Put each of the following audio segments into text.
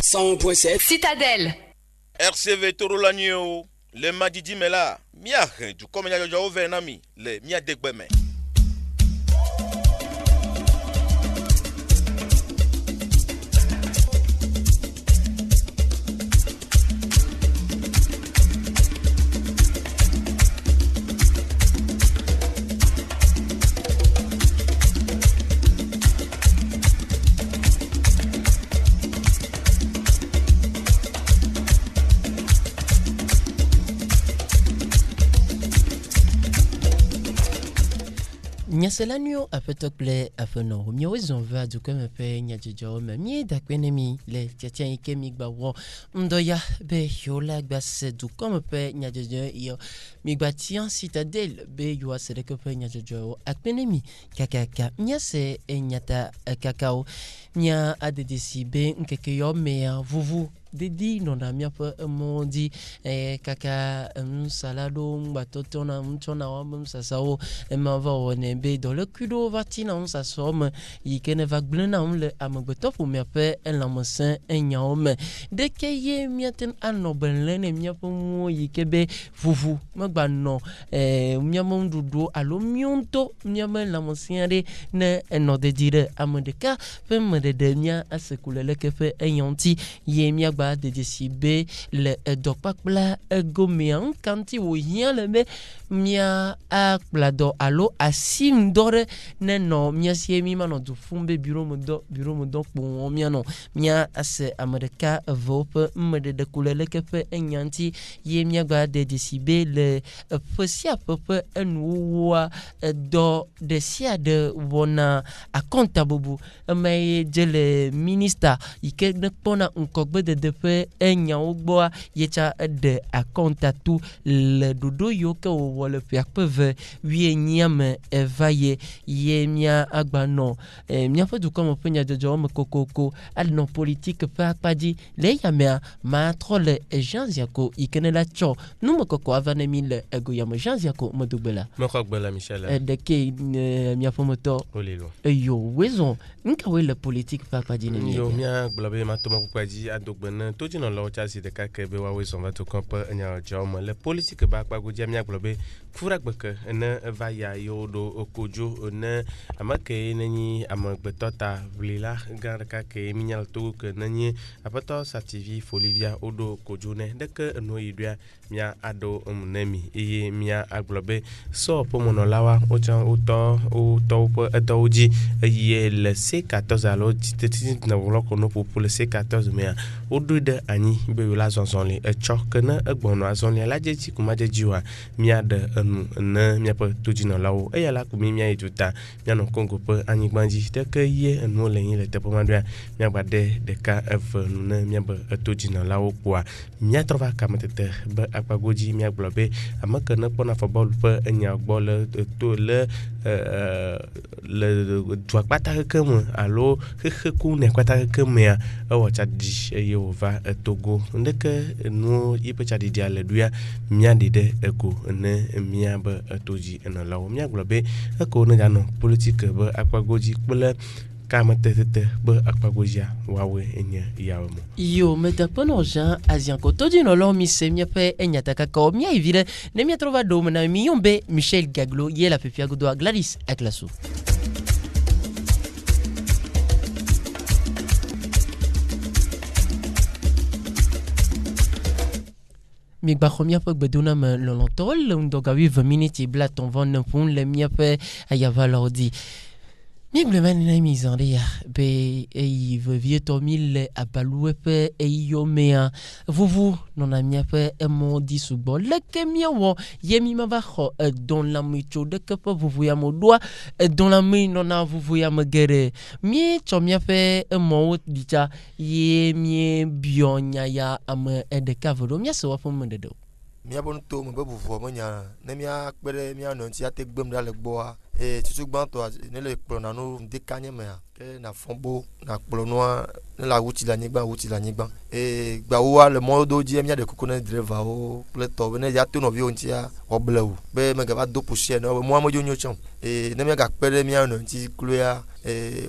101.7 Citadelle. RCV Torolagno, le Madidi Mela, Mia, du comme il y a ouvert un ami, le Mia Degbeme. Nyaselanyo apetople afeno miowezo va dukome pe nyajojo mamie dakwenemi le tiatia ikemi gbawo ndoya be yola gbase dukome pe nyajojo yo migbatian citadelle be yo asedeke pe nyajojo akwenemi kakaka nyase enyata kakao nya adedesi be nkeke yo mea vuvu Didi nona miapa mondi kaka salado mbatoto na mchona wa msasao mava onebe dans le kudo vatina on s'assomme yikene va glena on le amagbeto pour miape enlamosin enyaome de keye miaten anobenlene miapo mo yikebe vuvu magbano miamon dudu alo mionto miamen lamosinade ne enode dire amodeka femme de mia asekulele kefe enyanti ye miagba de déciber le dokpakpla gomian kanti wo hia le me mia akplado alo asim dore neno mia siemi mano du fumbe bureau modo po mia no mia ase amerika vope mede de kulele kefe enyanti ye mia gba de déciber le fosia pope enwa do de sia de wona akonta bobu me je le ministre ike ne pona nkogbe de fe enya ogboa yecha de akonta tu le dodo yo ke wo le fiakpeve wie nyame evaye ye mia agbano mia fa du comme penya jojo me kokoko al no politique pa akpaji le yamea ma trole Jean Ziako ikene la cho nu me koko avane mille ego yam Jean Ziako modubela mo kokbela Michel de ke mia fa moto olelo yo wezo nka we le politique pa akpaji ne yo mia globe ma to mo kokwaji adogbena to jino lo cha si de ka ke be wa we so va to kompa nya jom le politique ba akpa go jamia globe fura gbeke na va ya yo do okojo na amake nani amagbetota vlila gar ka ke minyal to ke nani apato sativi folivia odo kojo ne de ke no yidua mia ado munemi e mia aglobe so po monolawa o chan o to po edoji ye le C14 alo titi na wolo kono po le C14 mia odo de ani be la zonzonli e chok na egbono azonli la jeji kuma jeji wa mia de na mia po tojino lawo e ya la ku mia ejuta mia no kongo po ani gbanji de ke ye no le yin le te po mandua mia gba de ka ev na mia ba tojino lawo kwa mia trova kametete ba akpagoji mia globe amaka na pona football pe enya gbo le to le tuakpata kemu alo ku ne kwata kemu ya o chadi yova Togo ndeke no ipe chadi dia le duya mia de eko ne mia ba toji na lawo mia globe eko ne jano politique ba akpagoji pele kamatete ba akpagojia wawe enya yawmo yo metapono Jean Azianko todi no lo mi se mia pe enya takaka mia ivile ne mia trova do na mi yombe Michel Gaglo ye la fefia godo Gladys Aklasu mi gba khomia pe bedona me lolontol ndoga 20 minutes bla ton von pon le mia pe ayava lordi mi gleman na mizande ya be e vie tomil abaloué pe e yomea vuvu non a mia pe e mon disubo le ke mia wo yemi ma va kho don la micho de ke pe vuvu ya mo doa don la mi non a vuvu ya me gere mi cho mia pe e mo dicha ye mi bionya ya am e de kavodo mia so wa fo me de do mia bon to mo bebu vo mo nya na mia kpere mia no ti ate gbem da le gbo a tutu gban to ne le kpro na no de kanye me a ke na fombo na kpro no ne la wuti la nyigba gba wo le mo do ji mia de kuku na driver o ple to ne ya to no vi onti a oblewu be me ga ba do pushie no mo mo jo nyo chon ne mia ga kpere mia no ti kluya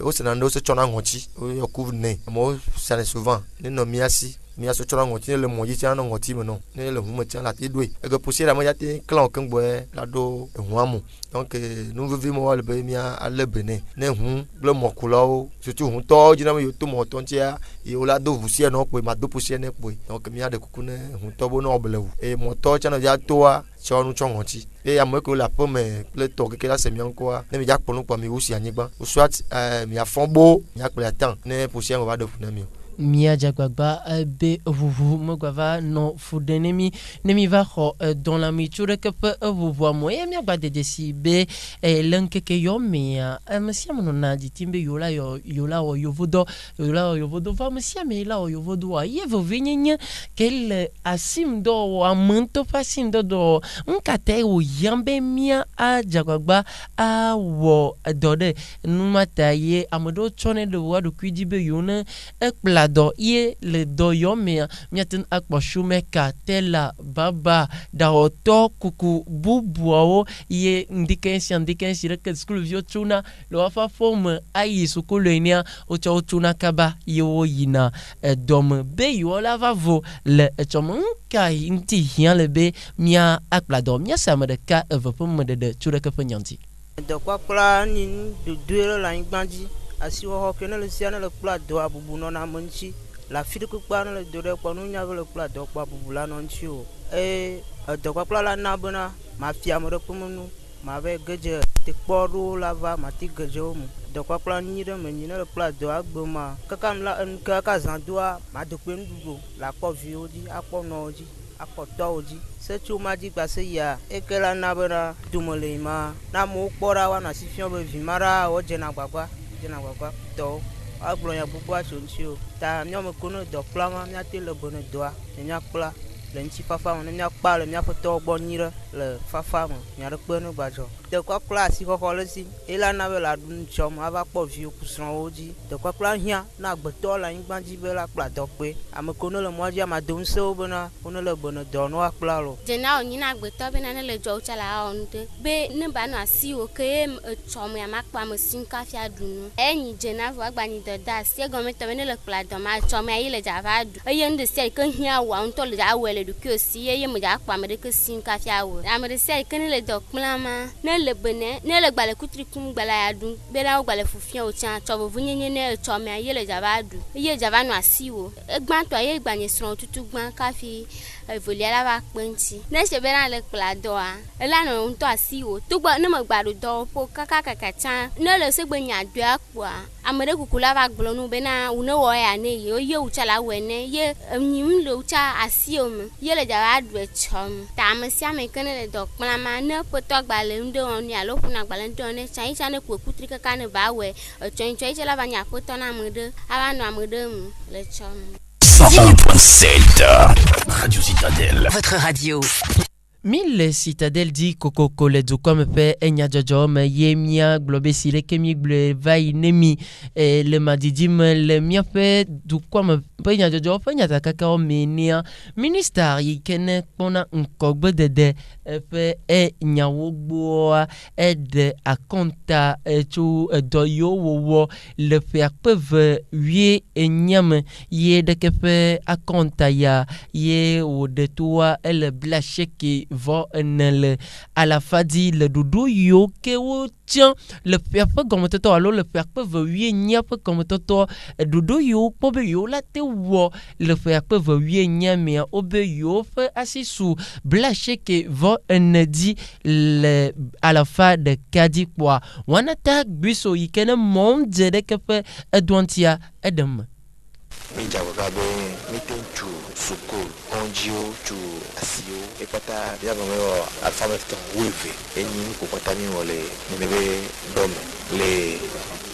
o se na ndo se chona ngochi o yoku ne mo ça souvent ne no mia si mia so chora ngoti le mo yi tia no ngoti me no ne le hu me tia la ti doi e go poussière mo ya ti clan kan gbo la do ehuamu donc nous vivons le be mia ale bene ne hu le mo kula o surtout hu to jina mo yo to mo to tia e o la do poussière no pe ma do poussière ne pe donc mia de kuku ne hu to bo no obelewu e mo to tia no ya to a chonu chongoti e ya mo ko la po me le to ke la se mi anko a ne mi ja ponu pa mi usi anyigba o soit mi afombo mi akple atan ne poussière va do funa mi Mia Jagwagba be vuvu mogava no fudenemi nemi va ho dans la miture que pe vuvu moye mia gba de desi be lenke ke yo mia mesia monona ditimbe yola o yovodo va mesia me la o yovodo a ye vovinye kel asim do amanto fasim do nkate o yambe mia a Jagwagba a wo dode numata ye amodo chone de wa do kwidibe yona ekpla do ye le do yo me miaten akpo shumeka tela baba da oto kuku bubuo ye ndikensi reke skulu vio tuna lo afa forme ayi sukulu enia o tuna kaba ye wo yina dom be yo la va vo le chomonka inti hian le be mia akpla do mia sama de ka evopum de chureke penyanti do kwa kla ni do la ngbanji asi wo ke na le siana le kpla do abubu no na monchi la fi de kpla no le do de kwa no nya le kpla do kwa abubu la no nchi o do kwa kpla la na bona ma fi amore kumunu ma be geje te kporu la va ma ti geje o mu do kwa kpla ni de me ni le kpla do agbo ma kakam la ka zan do ma do pe ndugo la ko vi odi apo no odi akọtọ oji se tí o ma di gbase ya ekela na bena dumole ma na mo kpora wa na si fion be vi mara o je na gbagba to agblɔ nya gbogbo atsonti o ta miame kono dɔ kpla ma miate le bone dɔa ne miakpla le ŋuti fafa me ne miakpa le miaƒe tɔwo gbɔ nyi ɖe le fafa me nya ɖe kpe ne gbadzɔ dekɔkpla asixɔxɔ le si elana be la ɖu nutsɔm ava kpɔ viwo kusrɔ̃wo dzi dekɔkpla hiã na agbetɔ le anyigba dzi be la kpla dɔ kpe ame ko ne le mɔa dzi ama dom sewo bena wo ne le bene dɔ ne woakpla lo dzena wonyi na agbetɔ bena ne le dzɔwo tsa le awɔ nu de be ne ba nɔ asiwo ke ye etsɔ me amakpɔ ame si kafi aɖu nu enyi dzena vɔ agbanyi dɔ da asi egɔmetɔ be ne le kpla dɔ ma etsɔ me ayi le dzava aɖu eye nu de sia yi ke hiã wɔ ŋutɔ le awɔe le ɖokui si eye me dza akpɔ ame ɖeke si kafi awɔ ame de sia yi ke ne le dɔ kpla ma ne le bene ne le gbale kutri kum gbala ya ɖu bena wo gbale fufia wo tsã tsɔ vovo nyenye ne etsɔ me ayi le dzava aɖu eye dzava nɔ asiwo egbãtɔ ye gbanye srɔ̃ tutu gbã kafi evelia la va kpe ŋuti ne se bena le kpla dɔa ela nɔ ŋutɔ asiwo togbɔ ne me gba ɖo dɔwɔƒo kaka tsã ne le segbe nya doa kpoa ame ɖe kuku la va gblɔ nu bena wo ne wɔ ya ne ye ye wo tsa la wɔe ne ye enyim le wo tsa asiwo me ye le dzava aɖu etsɔ me ta ame sia ame ke ne le dɔ kpla ma ne ƒetɔ gbale ŋu ɖe wɔnu alo ƒona gbale ŋu ɖe wɔnu ne tsã yi tsã ne kue kutri kaka ne va wɔe etsɔ yi tsɔ yi tsã la va nye aƒetɔ na ame ɖe ava nɔ ame ɖe mu le etsɔ me. 101.7 Radio Citadelle. Votre radio. Mille Citadelle dit Coco le comme pe enya jojo me ye mia globe sire kemi gle vai nemi le madidim le mia pe du comme pe enya jojo pe nya takaka o menia minister yi kene pona nkogbe de pe enya wogbo de akonta tu do yo wo le pe akpeve wie enyame ye de kepe akonta ya ye o de toi ele blasheki vo nele à la fadi le doudou yo ke wo tiens le perpe comme toto alors le perpe veut wie nya pe comme toto doudou yo pobe yo la te wo le perpe veut wie nya me obe yo fe asisu blache ke vo nedi le à la fa de kadi kwa wana tag biso yikene monde de ke pe edwantia edem mi jawabe mi tunchu sukul onjio chu asio epata ya gomeo alphabet wave eni ko patani wole nebe dom le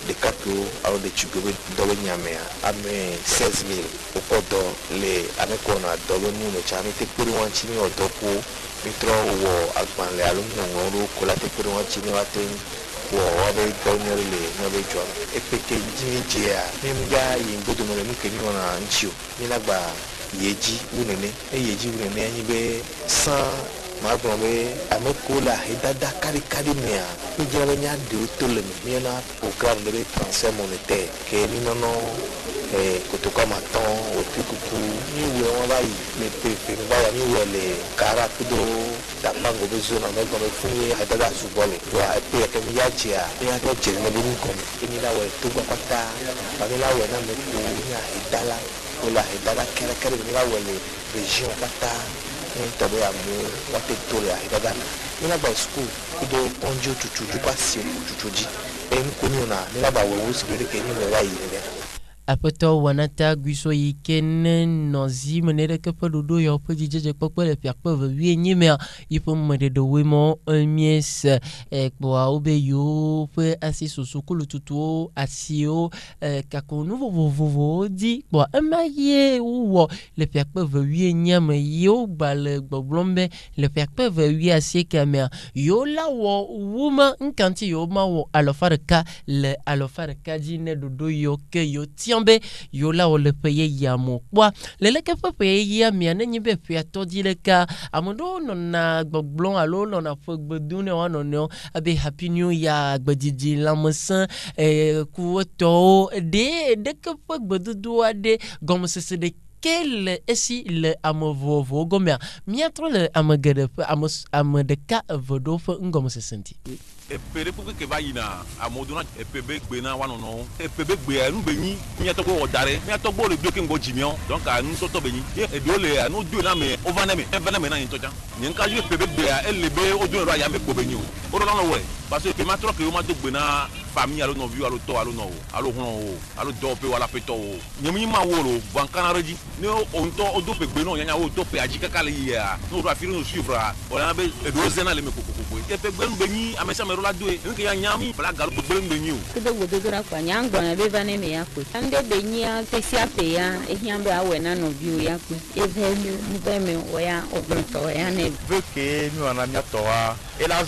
de kato alo de tsugbebe dɔbɛ nyamea ame 16,000 wokɔ dɔ le ame kɔna dɔbɛ nu me tsa mi te kperi wɔn tsi mi wɔ dɔ ko mi trɔ wɔ agbalẽ alo ŋɔŋlɔ ɖo ko la te kperi wɔn tsi mi wa te wɔ wɔbe dɔ nyɔ le nyɔbe dzɔ epete dzi dzia mi ya yi ŋgodo me le nu ke mi wɔna ŋtsi o mi la gba yedzi wu nene eye yedzi wu nene anyi be sã maa gblɔ be ame ko le ahedada kaɖikaɖi mea mi dzra be mia ɖewo to le me miena programme ɖe be transfert monétaire ke mi nɔnɔ kotoka matɔn wòtí kuku mi wɔ wɔn va yi le pepe mi va ya mi wɔ le kara kudo dakpango be zona me gɔme fún mi ahedada sugbɔ le wa epe yake mi ya dzia mi ya tɔ dze ne be nu gɔme emi la wɔ to gba kpata ba mi la wɔ na me ko mi ahedala wòle ahedada kɛrɛkɛrɛ mi la wɔ le région kpata. Tɔbɛ amu wate to le ahedada me mina gba school kudo ɔndzo tutu du pasi tutu dzi nkunu na mina gba wɔ wusi gbede ke mi le wa yi ne. Aƒetɔ wɔnata guiso yi ke ne nɔzi mene ɖeke ƒe ɖoɖo ya woƒe dzidzedzekpɔkpɔ le fiakpe vewie nye mea yi ƒe meɖeɖewoe mɔ emiese kpoa wobe yiwo ƒe asi soso kolo tutuwo asiwo kakonu vovovowo dzi kpoa ema ye wowɔ le fiakpe vewie nye me yiwo gba le gbɔgblɔm be le fiakpe vewie asiekea mea yiwo la wɔ wuma nkanti yiwo ma wɔ alɔfa ɖeka le alɔfa ɖeka dzi ne ɖoɖo yiwo ke yiwo tia be yola wo le ƒe yeyea mo kpoa leleke ƒe ƒe yeyea mea nenye be ƒea tɔdzi ɖeka ame ɖewo nɔna gbɔgblɔm alo nɔna ƒe gbedom ne woa nɔnɔewo abe happy new year gbedzidzi lãmesẽ kuwotɔwo ɖeke ƒe gbedodo aɖe gɔmesese ɖe ke le esi le ame vovovowo gɔmea miatrɔ le ame geɖe ƒe ame ɖeka eve ɖewo ƒe ŋgɔmesese ŋti. Epe ɖe kpekpe ke va yina amewo dona epe be gbe na wa nɔnɔwo epe be gbea nu be nyi miatɔ gbɔ wɔ da ɖe miatɔ gbɔ le do ke ŋgɔ dzimiawo donc nu tɔtɔ be nyi ye eɖewo le nu do na me ova na me eva na me na ŋutɔ tsã nye nka yi epe be gbea ele be wo do ne ɖo ayame kpo be nyi o wo ɖo na le wɔe parce que epe ma trɔ ke wo ma do gbe na famille alo nɔviwo alo tɔ alo nɔwo alo hlɔwo alo dɔwɔƒewo alo aƒetɔwo nye mi ma wo lo va nkana ɖe dzi ne o ŋutɔ o do pe gbe no nyanya wo do pe adzi kaka le yia ne o do afi no suivre o la be eɖewo zena le me kokoko epe gbe nu be nyi ame sia ame la do e nke ya nyami bla galo gbe nu be nyi o kudo godo ra kwa nyangbo na be va ne me ya ko ande be nyi a te sia pe ya e hian be awe na no bi o ya ko e ve mu be me o ya o gbe to ya ne veut que mi wana mi toa et là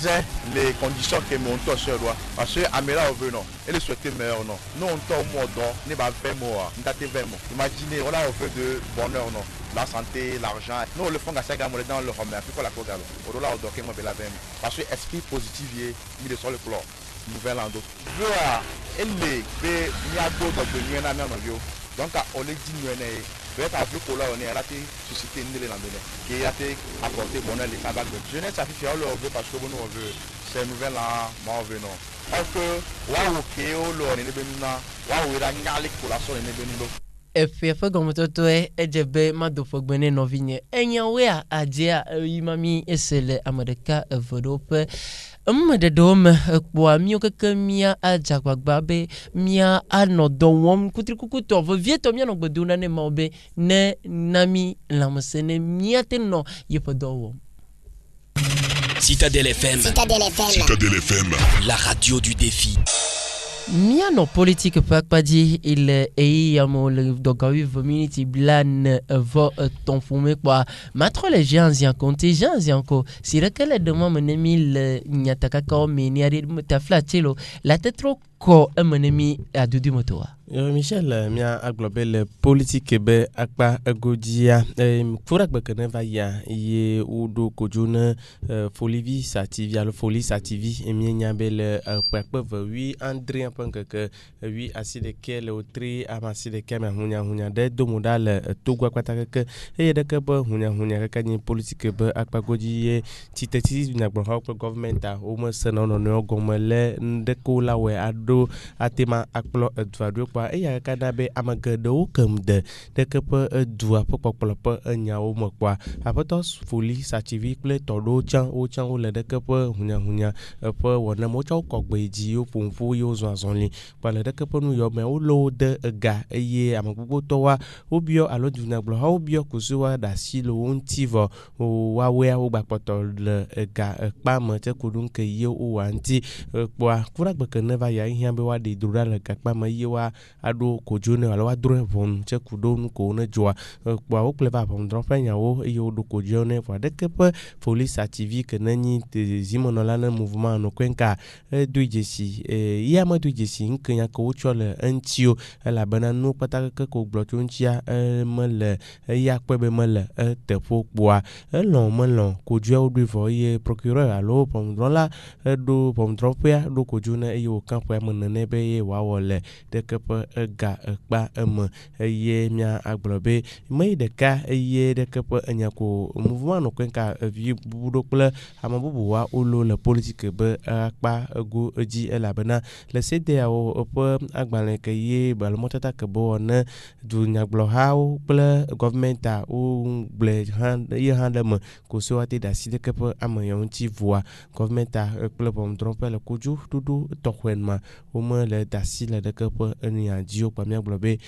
les conditions que mon to se doit parce que amela o veut non et le souhaiter meilleur non non on to mo do ne ba 20 mois ndate 20 mois imaginez on a au fait de bonheur non la santé l'argent nous le fond à ça gamme dans le romain puis quoi la cogalo au là au doc moi be la 20 parce que esprit positif mi de sur le plan nouvel ando veut elle be mi a do de nuit na na no donc on le dit nous ne peut être avec là on est à la susciter une de l'année qui a été apporté bonheur les tabac jeunesse a fait le veut parce que nous on veut c'est nouvelle là moi on veut non parce que wa o ke o lo ne be na wa o ra nyale ko la so ne be ndo Efe gɔmetoto edze madoƒe gbe ne nɔvinye enyawoe adzea yimami esele ame ɖeka eve ɖewo ƒe ame ɖeɖewo me ekpoa mío keke mía adzagbagba be mía anɔ dɔ wɔm kutrikukutɔ vevietɔ míanɔ gbe dom na ne mawo be ne na mí lãmesẽ ne míate nɔ yeƒe dɔ wɔm. Citadel FM. La radio du défi. Miano politique pakpadi ile eyamo le dogawi 20 minutes blan vo tonfume kwa matro les gens yanko si rekele demo menemi le nyataka ko meniari taflatelo la tetro ko menemi adudu motoa Michel mia aglobel politique be akpa godia furak bekene va ya ye udo kojuna folivi sativi alo folie sativi emienya bel pakpa wi André que oui aside quel autre amaside kema hunya de domodal togwa kwata que e de que hunya ka ni politique be akpa godi titati na gbo government o mo sena no gomele ndeko la we ado atema akplo advado kwa e ya ka na be amagado kem de que pe dua popopolo nya o mo kwa apotos folie sativi ple todo chan o le de que pe hunya pe wona mo cha ko gbeji o ponfo yo zonli pale de que ponu yo me o lo de ga eye amagbogbo to wa obio alo duna glo ha obio kusuwa da silo ontivo o wa we o gbapoto le ga pa mo te kudun ke ye o wanti po kura gbe ke ne va ya hiã be wa de dro le gakpa me ye wa aɖo kodzo ne alo wa drɔ̃e ʋɔnu tse ku ɖo nu ko ne dzɔa kpoa wo kplɔe va ʋɔnudrɔ̃ƒe nyawo eye woɖo kodzo ne vɔ ɖeke ƒe police activi ke ne nyi zimenɔla ne mouvement no kwenka do dzesi ya me do dzesi ŋke nya ke wotsɔ le eŋtsi o elabena nu kpata ke ko gblɔ tso ŋtsia mele eya kpe be mele teƒo kpoa elɔ̃ melɔ̃ kodzoa woɖoe vɔ eye procureur alo ʋɔnudrɔ̃la eɖo ʋɔnudrɔ̃ƒea ɖo kodzo ne eye wòka ƒea me nene be ye wòawɔ le ɖeke ƒe ega ekpa eme eye mia agblɔ be me ɖeka eye ɖeke ƒe enya ko mouvement no kwenka vi bubu ɖo kple ame bubuwa wolo le politique be akpa ego edzi elabena le sedeawo ƒe agbalẽ ke ye bale mɔtata ke be wɔ ne dunyagblɔhawo kple gɔvmenta wo gblẽ ye hã ɖe me ko se woate ɖe asi ɖeke ƒe ame yawo ŋuti voa gɔvmenta kple ʋɔnudrɔ̃ƒe le kodzo ɖoɖo tɔxɛ ma wome le ɖe asi le ɖeke ƒe enya dzi o kpa míagblɔ be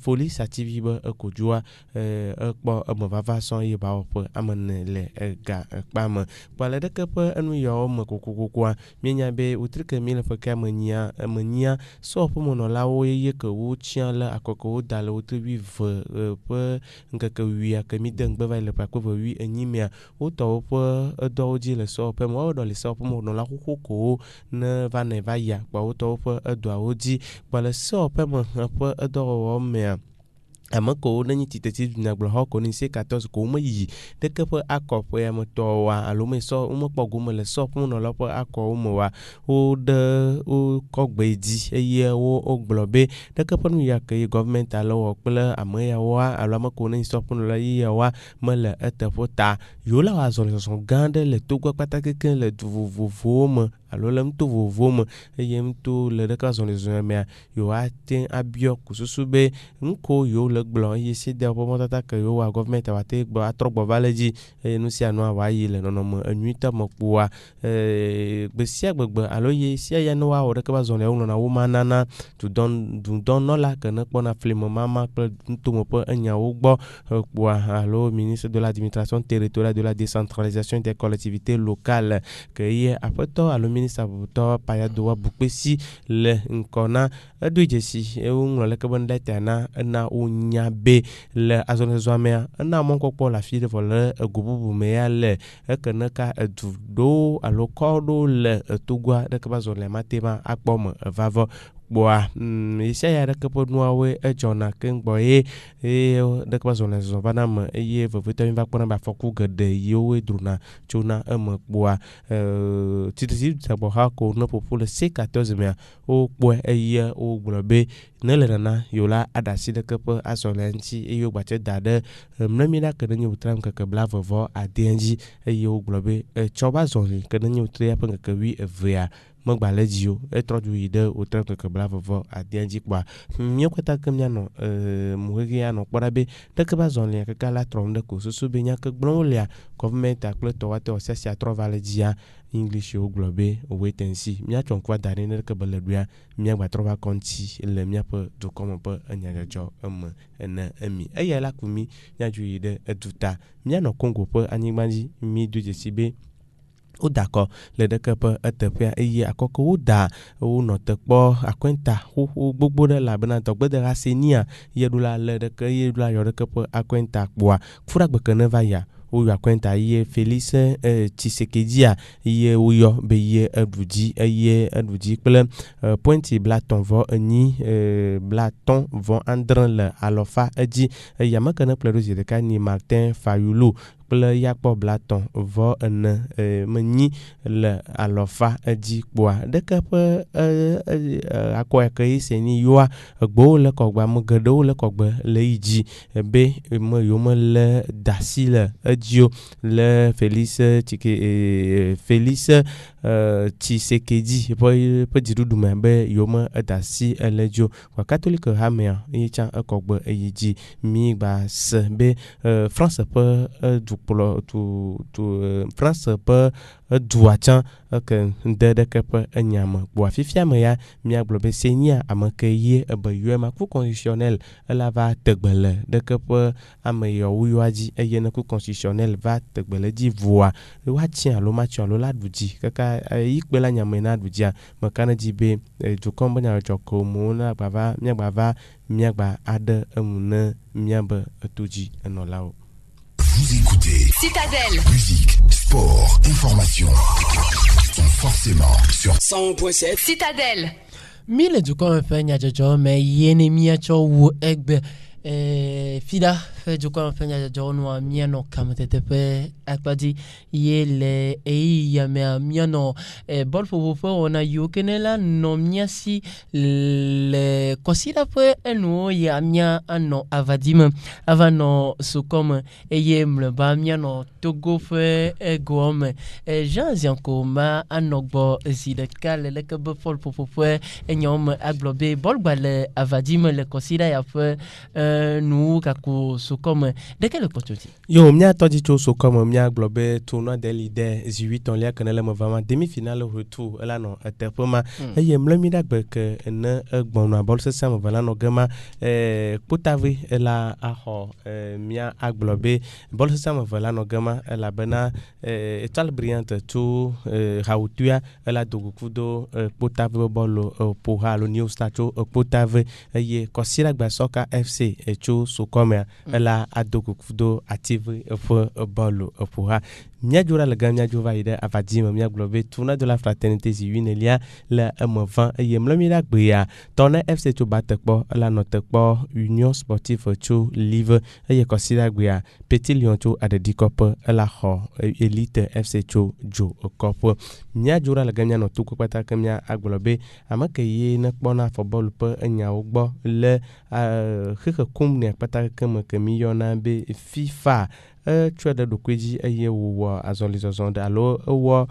police activi be kodzoa ekpɔ eme vava sɔŋ eye bawɔƒe ame ne le ega ekpa me kpa le ɖeke ƒe enu yawo me kokokokoa míenya be wotri ke mi le ƒe ke ame nyia sɔ ƒe menɔlawo ye ke wotia le akɔ ke woda le wotri wuive ƒe ŋkeke wuia ke mi de ŋgbe va le ƒakpe ve enyi mea wotɔwo ƒe edɔwo dzi le sɔƒe me woɖɔ le sɔƒe menɔla xoxo kowo ne va ne va ya kpa wotɔwo ƒe edɔawo dzi kpa le sɔƒe me ƒe edɔwɔwɔ mea ame ko ne nyi titeti dunyagblɔha ko ni se 14 ko me yi ɖeke ƒe akɔƒe ya metɔwa alo me sɔ me kpɔ gome le sɔ ƒe menɔla ƒe akɔwo me wa wo de wo kɔgbe dzi eye wo gblɔ be ɖeke ƒe nu ya ke gɔvmenti ale wɔ kple ame yawoa alo ame ko ne sɔ ƒe menɔla yawoa mele eteƒe ta yo la wa zɔlizɔzɔ gã ɖe le togbɔ kpata keke le du vovovowo me alo le nuto vovovowo me eye nuto le ɖeka zɔlizɔzɔ mea yo ate abiɔ kususu be nuko yo le gblɔ eye sedia ƒe mɔtata ke yo wa gɔvmenti wa te gbɔ atrɔ gbɔ va le dzi eye nu sia nua wa yi le nɔnɔme enyuitɔ me kpoa gbe sia gbegbe alo ye sia ya ne wa wɔ ɖeke va zɔlia wo nɔna wo ma nana dudɔnɔla ke ne kpɔna flime mama kple nutome ƒe enyawo gbɔ kpoa alo ministre de l'administration territoriale de la décentralisation des collectivités locales ke ye aƒetɔ alo ministre avutɔ Payadowa Bukpesi le ŋkɔ na edo dzesi woŋlɔ leke be ndeta na ena wonya be le azɔlizɔzɔa mea ena mɔkpɔkpɔ le afi ɖe vɔ le ego bubu me ya le eke ne ka edu ɖo alo kɔ ɖo le etogoa ɖeke va zɔlia mate ma akpɔ me evavɔ kpoa sia ya ɖeke ƒe nuawoe edzɔna keŋgbɔ ye ɖeke va zɔna zɔzɔ va na me eye vevetɔ mi va kpɔna be afɔku geɖe yiwo drona tsona eme kpoa tititi dzabɔha ko ne ƒoƒo le C14 mea wo kpɔe eye wo gblɔ be ne le nana yo la aɖe asi ɖeke ƒe azɔlia ŋuti eye wo gbatse da ɖe mlemi ɖa ke ne nye wotra ŋkeke blavevɔ ade dzi eye wo gblɔ be tsɔ va zɔli ke ne nye wotria ƒe ŋkeke 12 megba le dzi o etrɔ dzo yi ɖe wotra ŋkeke blavevɔ ade dzi kpoa mío katã ke mianɔ muhege anɔ kpɔ ɖa be ɖeke va zɔlia keke la trɔm ɖe ko susu be nya ke gblɔm wolia gɔvmenti kple tɔwa te ɔsiasia trɔ va le dzia English wo gblɔ be wait and see míatsɔ ŋku va da ɖe ne ɖeke be le ɖoa míagba trɔ va kɔŋtsi le míaƒe dukɔme ƒe enyadzɔdzɔ eme ene emi eya la ku mi míadzo yi ɖe eduta míanɔ Congo ƒe anyigba dzi mi do dzesi be wo da akɔ le ɖeke ƒe eteƒea eye akɔke wo da wonɔ te kpɔ akɔnta xoxo gbogbo ɖe labena dɔgbedeha senia ye ɖo la le ɖeke ye ɖo la yɔ ɖeke ƒe akɔnta kpoa fuɖagbe ne va ya woyɔ akɔnta ye Félix Tshisekedi ye woyɔ be ye eɖu dzi eye eɖu dzi kple pointi blatɔn vɔ enyi blatɔn vɔ andre le alɔfa edzi eye ame ke ne kplɔe ɖo zi ɖeka ni Martin Fayulu kple yakpɔ blatɔn vɔ ene menyi le alɔfa edzi kpoa ɖeke ƒe akɔ yake yi se ni yoa egbewo le kɔgbe ame geɖewo le kɔgbe le yi dzi be me yome le dasi le edzio le Félix Tshisekedi ƒe dziɖuɖu me be yome dasi le edzio kɔ katolike hamea ye tsã ekɔgbe eyi dzi mi gba se be France ƒe dukplɔ France ƒe edua tsã ke de ɖeke ƒe enyame kpoa fifia me ya míagblɔ be senia ame ke ye ebe yɔma ku constitutionnel ela va tegbe le ɖeke ƒe ame yawo yɔa dzi eye ne ku constitutionnel va tegbe le dzi voa woatsi alo matsi alo la ɖu dzi kaka la ikpe la nyamena dudia makana jibe dukomba nya joko mona bava miagba ade emune miabe etoji enolao. Vous écoutez Citadelle. Musique, sport, information. Sont forcément sur 101.7 Citadelle. Mile du comme fait nya jojo me yene mia cho wu egbe fida fe du comme fait nya jojo no mia no kamete pe akpadi yele ya me mia no bol fo ona yukenela no mia si le kosida pe eno ya mia ano avadim avano su comme yemle ba mia no togo fe egome Jean Zianko ma anogbo zidekale le kebe fol fo nyom aglobe bolgbale avadim le kosida ya fe nu kako so comme de quel côté yo mia todi cho so comme mia aglobe tournoi des leaders 18 on lia kanele mo vraiment demi-finale retour là non terpema yem le mi dagbe que ne gbonu bol se sam vala no gama potavi la aho mia aglobe bol se sam vala no gama la bana étoile brillante tout hautua la dogukudo potavi bolo pour le new statue potavi ye kosira gba soka FC echo so comme la adogukudo active pour bolo pour mia jura le gam mia juva ide avadim mia globe tourna de la fraternité si lia la m20 yem le mi dagbe ya tona FC to batekpo la notekpo union sportive to live ye kosira gbe ya petit lion to adedi cop la ho elite FC to jo cop mia jura le gam mia no to kwata kam mia aglobe amake ye na kpona football pe nya ugbo le kheke kum ne pata kam ke mi yona be FIFA tu de dokweji eye wo azolizozo de alo wo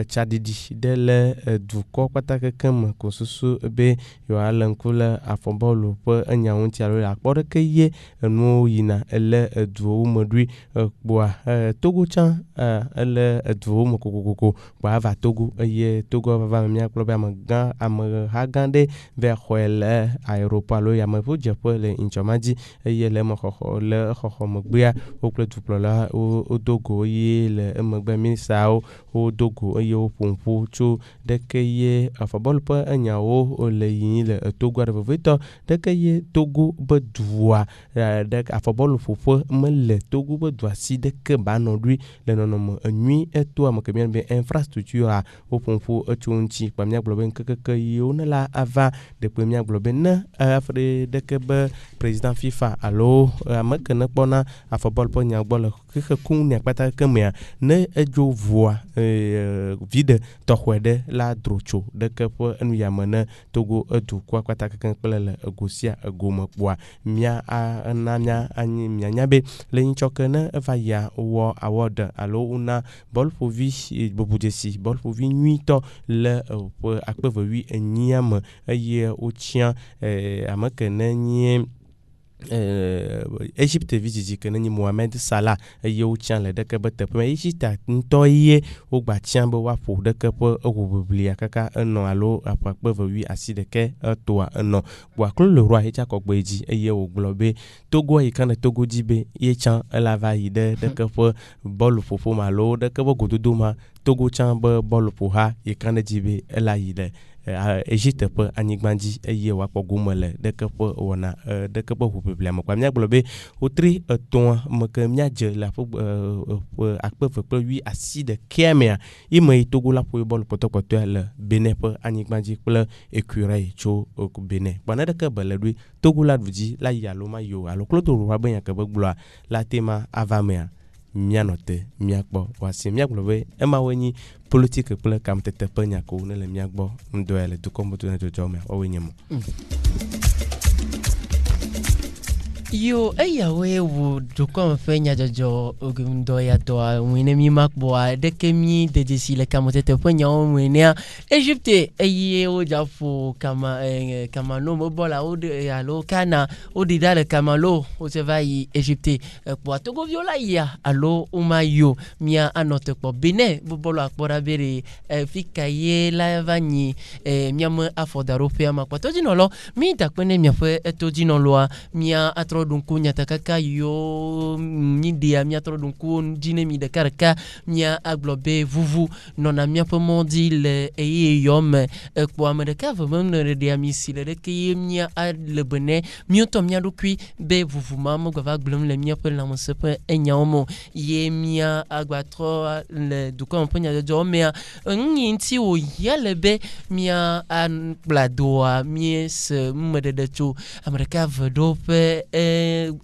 chadidi de le du ko pataka kam ko susu be yo alankula afobolo po anya wonti alo la kpore ke ye no yina ele du modui boa togo chan ele du mo kokoko ba va togo eye togo va mia club am gan am hagande vers le aéroport lo ya ma fu jepo le inchamaji eye le mo khokho le khokho mo gbe o club la o dogo ye le magba minisao o dogo ye o pompo cho de ke ye afabol pa anyawo o le yin le togo de vito de ke ye togo bedua de afabol fofo me le togo bedua si de ke ba no lui le no no nuit et toi mo ke bien be infrastructure o pompo o chunchi pa mia globen ke yo na la ava de premier globen na afre de ke be président FIFA allo amaka na pona afabol pa nya gbolo que kun ne pata kemia ne ejo voa vide to hwede la drocho de ke po enu yamana togo edu kwa kwata kan pele gosia goma bua mia ananya anyi mia nyabe le nchoke na vaya wo award alo una bol pour vie bobudesi bol pour vie nuito le akpeve wi enyam eye o tien amake na nyi Egypte visiti que ni Mohamed Salah yo tient le de que bete premier Egypte ntoye o gba tient bo wa pour de que po o biblia kaka no alo apakpe wi aside ke to no wa klo le roi echa ko gbeji eye o globe Togo e kan Togo dibe ye tient la va ide de que po bol fofo malo de que bo gododo ma Togo tient bo bol pour ha e kan dibe la ide Egypte pe anigbanji eye wa pogumele de ke po wona de ke po problem kwa mia globe outri ton me ke mia je la akpe fe pe 8 acide kemia ime Togo la po bol potokoto le Benin pe anigbanji pe écureuil cho Benin bana de ke bele lui Togo la dji la yalo ma yo alo kloto ro ba nya ke gboa la tema avamea mianote miakbo wasi miaglobe ema wenyi politique ple kam tete pe nyako ne le miagbo ndoele du kombo tu na jome o wenyemo yo eya wewu dukon fenya jojo ogundo ya to wine mi makbo de kemi de desi le kamotete fenya o wine Egypte eye o jafo kama no mobola o de alo kana o de dale kamalo o se va y Egypte po Togo viola ya alo umayo mia anote po Benin bobolo akpora bere fikaye la vanyi mia mo afodaro fe ma kwa to jinolo mi ta kwene mia fe to jinolo mia atro miatro dunku nyatakaka yo mide miatro dunku dine mi de karaka mia aglobe vuvu non a mia pomondi le yom kwa amerika vraiment de amisi le ke mia a le bone mioto mia dukui be vuvu mamo gava glom le mia pe la mo sepe enyaomo ye mia agbatro le duko mponya de jomea nti o yelebe mia an bladoa mies mede de chu amerika vedope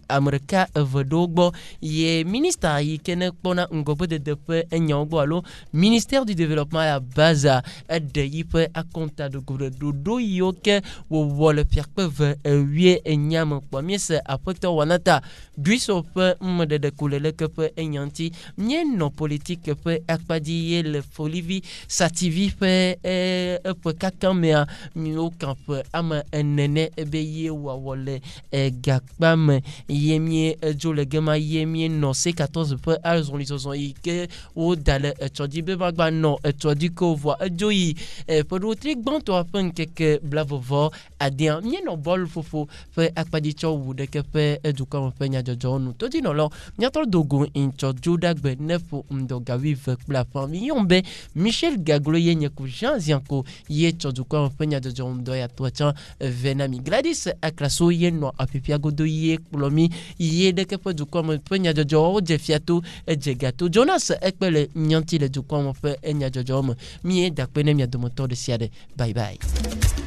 amerika vedogbo ye ministre yi kene pona ngobo de depe enyogbo alo ministère du développement à baza de yipe a compta de do yoke wo wole pierre wie enyam kwa mies apokto wanata duiso pe mede de kulele ke pe enyanti mien no politique pe akpadi le folivi sativi pe pe kakamea mi o camp ama enene ebe ye wa wole gakpam yemie jole gema yemie no C14 pe azon lisozon ike o dale chodi be bagba no chodi ko vo joyi pe do tri gbanto apen keke blavovo adian mie no bol fofo pe akpadi cho wu de ke pe eduka mo pe nya jojo nu to di no lo nyato dogo in cho juda gbe nefu mdoga vive la famille yombe Michel Gaglo yenye ku Jean Zianko ye cho duka mo pe nya jojo ndo ya to cha venami Gladys aklaso ye no apipia godo ye plomi ye de ke pe duka mo pe nya jojo je fiato je gato Jonas ekpele nyanti le duka mo pe nya jojo mo mi e dakpene mi adomoto de siade bye bye.